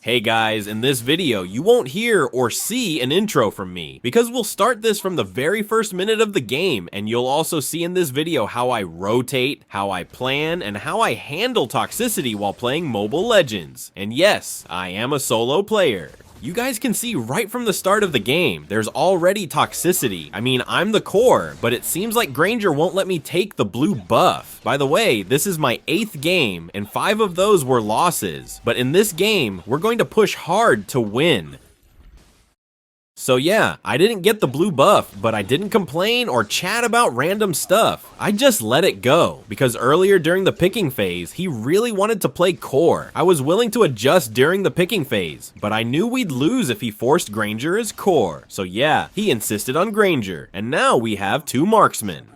Hey guys, in this video, you won't hear or see an intro from me, because we'll start this from the very first minute of the game, and you'll also see in this video how I rotate, how I plan, and how I handle toxicity while playing Mobile Legends. And yes, I am a solo player. You guys can see right from the start of the game, there's already toxicity. I mean, I'm the core, but it seems like Granger won't let me take the blue buff. By the way, this is my 8th game, and 5 of those were losses. But in this game, we're going to push hard to win. So yeah, I didn't get the blue buff, but I didn't complain or chat about random stuff. I just let it go, because earlier during the picking phase, he really wanted to play core. I was willing to adjust during the picking phase, but I knew we'd lose if he forced Granger as core. So yeah, he insisted on Granger, and now we have 2 marksmen.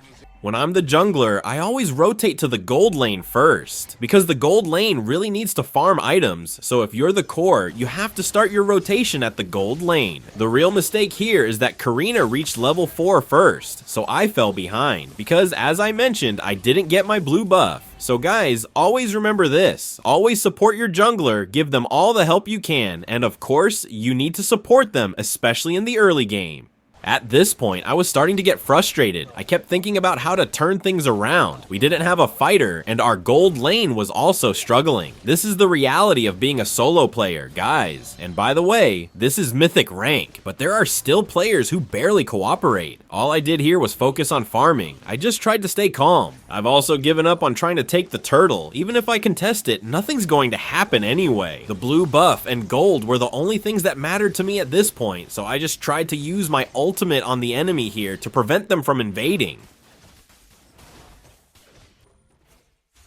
When I'm the jungler, I always rotate to the gold lane first, because the gold lane really needs to farm items, so if you're the core, you have to start your rotation at the gold lane. The real mistake here is that Karina reached level 4 first, so I fell behind, because as I mentioned, I didn't get my blue buff. So guys, always remember this, always support your jungler, give them all the help you can, and of course, you need to support them, especially in the early game. At this point, I was starting to get frustrated. I kept thinking about how to turn things around. We didn't have a fighter, and our gold lane was also struggling. This is the reality of being a solo player, guys. And by the way, this is mythic rank, but there are still players who barely cooperate. All I did here was focus on farming. I just tried to stay calm. I've also given up on trying to take the turtle. Even if I contest it, nothing's going to happen anyway. The blue buff and gold were the only things that mattered to me at this point, so I just tried to use my ultimate on the enemy here to prevent them from invading.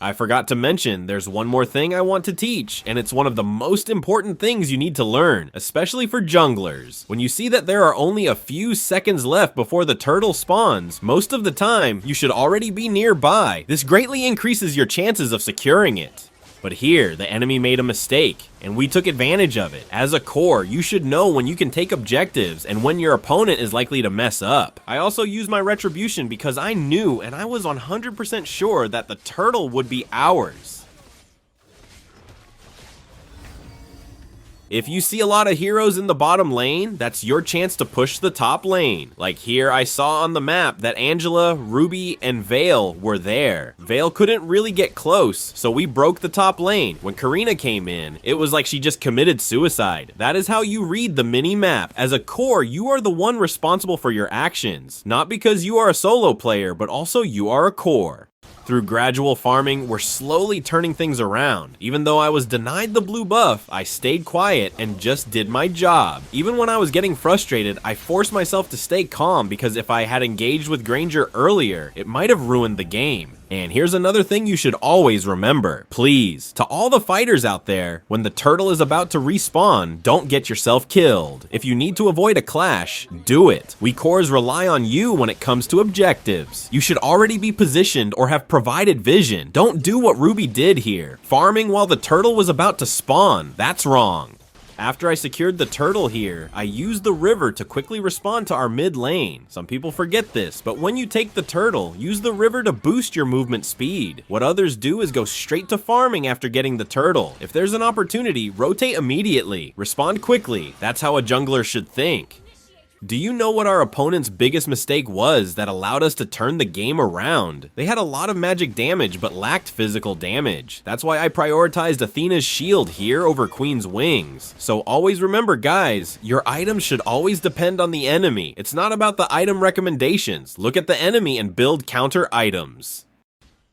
I forgot to mention, there's one more thing I want to teach, and it's one of the most important things you need to learn, especially for junglers. When you see that there are only a few seconds left before the turtle spawns, most of the time, you should already be nearby. This greatly increases your chances of securing it. But here, the enemy made a mistake, and we took advantage of it. As a core, you should know when you can take objectives and when your opponent is likely to mess up. I also used my retribution because I knew and I was 100% sure that the turtle would be ours. If you see a lot of heroes in the bottom lane, that's your chance to push the top lane. Like here, I saw on the map that Angela, Ruby, and Vale were there. Vale couldn't really get close, so we broke the top lane. When Karina came in, it was like she just committed suicide. That is how you read the mini-map. As a core, you are the one responsible for your actions. Not because you are a solo player, but also you are a core. Through gradual farming, we're slowly turning things around. Even though I was denied the blue buff, I stayed quiet and just did my job. Even when I was getting frustrated, I forced myself to stay calm because if I had engaged with Granger earlier, it might have ruined the game. And here's another thing you should always remember. Please, to all the fighters out there, when the turtle is about to respawn, don't get yourself killed. If you need to avoid a clash, do it. We cores rely on you when it comes to objectives. You should already be positioned or have provided vision. Don't do what Ruby did here. Farming while the turtle was about to spawn. That's wrong. After I secured the turtle here, I used the river to quickly respond to our mid lane. Some people forget this, but when you take the turtle, use the river to boost your movement speed. What others do is go straight to farming after getting the turtle. If there's an opportunity, rotate immediately. Respond quickly. That's how a jungler should think. Do you know what our opponent's biggest mistake was that allowed us to turn the game around? They had a lot of magic damage but lacked physical damage. That's why I prioritized Athena's shield here over Queen's wings. So always remember guys, your items should always depend on the enemy. It's not about the item recommendations. Look at the enemy and build counter items.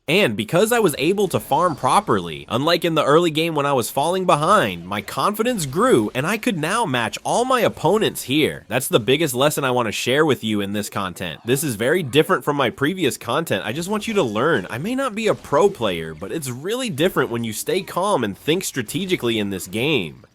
And because I was able to farm properly, unlike in the early game when I was falling behind, my confidence grew and I could now match all my opponents here. That's the biggest lesson I want to share with you in this content. This is very different from my previous content. I just want you to learn. I may not be a pro player, but it's really different when you stay calm and think strategically in this game.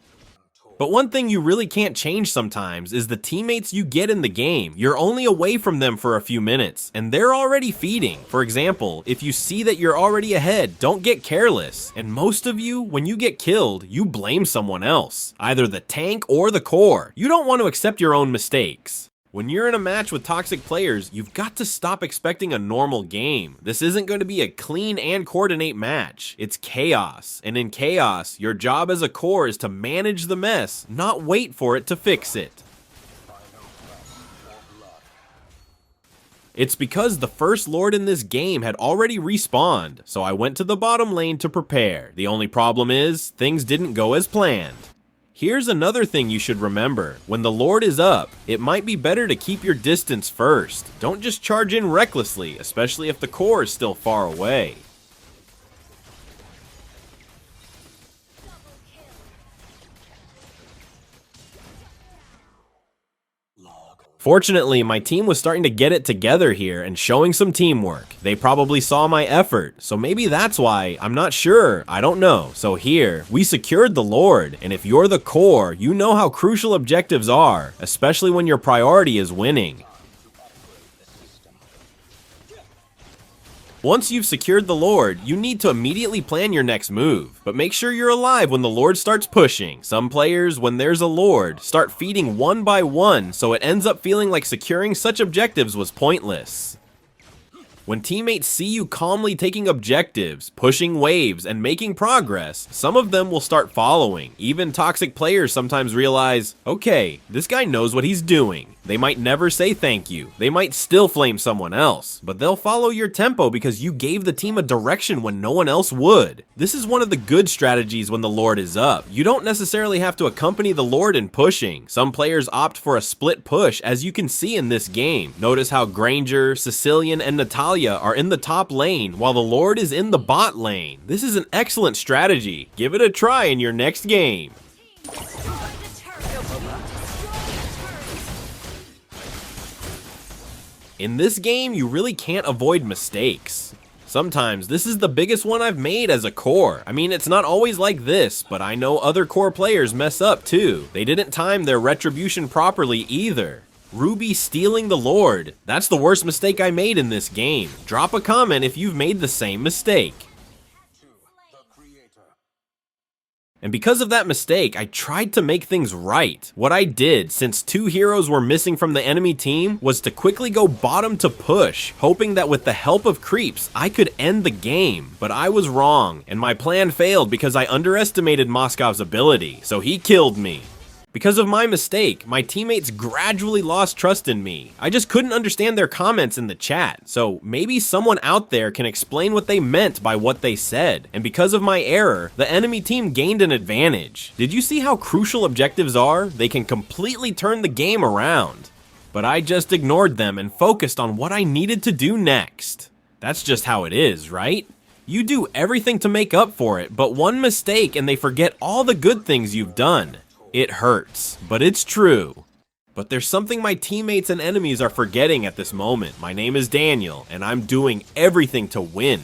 But one thing you really can't change sometimes is the teammates you get in the game. You're only away from them for a few minutes, and they're already feeding. For example, if you see that you're already ahead, don't get careless. And most of you, when you get killed, you blame someone else, either the tank or the core. You don't want to accept your own mistakes. When you're in a match with toxic players, you've got to stop expecting a normal game. This isn't going to be a clean and coordinate match. It's chaos. And in chaos, your job as a core is to manage the mess, not wait for it to fix it. It's because the first Lord in this game had already respawned, so I went to the bottom lane to prepare. The only problem is, things didn't go as planned. Here's another thing you should remember. When the Lord is up, it might be better to keep your distance first. Don't just charge in recklessly, especially if the core is still far away. Fortunately, my team was starting to get it together here and showing some teamwork. They probably saw my effort, so maybe that's why. I'm not sure, I don't know. So here, we secured the Lord, and if you're the core, you know how crucial objectives are, especially when your priority is winning. Once you've secured the Lord, you need to immediately plan your next move, but make sure you're alive when the Lord starts pushing. Some players, when there's a Lord, start feeding one by one, so it ends up feeling like securing such objectives was pointless. When teammates see you calmly taking objectives, pushing waves, and making progress, some of them will start following. Even toxic players sometimes realize, okay, this guy knows what he's doing. They might never say thank you, they might still flame someone else, but they'll follow your tempo because you gave the team a direction when no one else would. This is one of the good strategies when the Lord is up. You don't necessarily have to accompany the Lord in pushing. Some players opt for a split push, as you can see in this game. Notice how Granger, Sicilian, and Natalia are in the top lane, while the Lord is in the bot lane. This is an excellent strategy. Give it a try in your next game. In this game, you really can't avoid mistakes. Sometimes this is the biggest one I've made as a core. I mean, it's not always like this, but I know other core players mess up too. They didn't time their retribution properly either. Ruby stealing the Lord. That's the worst mistake I made in this game. Drop a comment if you've made the same mistake. And because of that mistake, I tried to make things right. What I did, since 2 heroes were missing from the enemy team, was to quickly go bottom to push, hoping that with the help of creeps, I could end the game. But I was wrong, and my plan failed because I underestimated Moscov's ability, so he killed me. Because of my mistake, my teammates gradually lost trust in me. I just couldn't understand their comments in the chat, so maybe someone out there can explain what they meant by what they said. And because of my error, the enemy team gained an advantage. Did you see how crucial objectives are? They can completely turn the game around. But I just ignored them and focused on what I needed to do next. That's just how it is, right? You do everything to make up for it, but one mistake and they forget all the good things you've done. It hurts, but it's true. But there's something my teammates and enemies are forgetting at this moment. My name is Daniel, and I'm doing everything to win.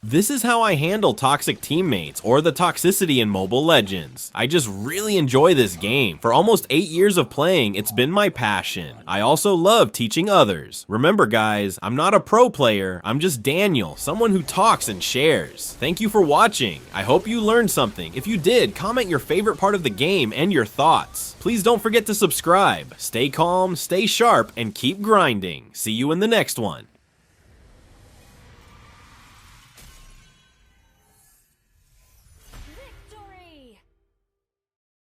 This is how I handle toxic teammates, or the toxicity in Mobile Legends. I just really enjoy this game. For almost 8 years of playing, it's been my passion. I also love teaching others. Remember guys, I'm not a pro player, I'm just Daniel, someone who talks and shares. Thank you for watching. I hope you learned something. If you did, comment your favorite part of the game and your thoughts. Please don't forget to subscribe. Stay calm, stay sharp, and keep grinding. See you in the next one.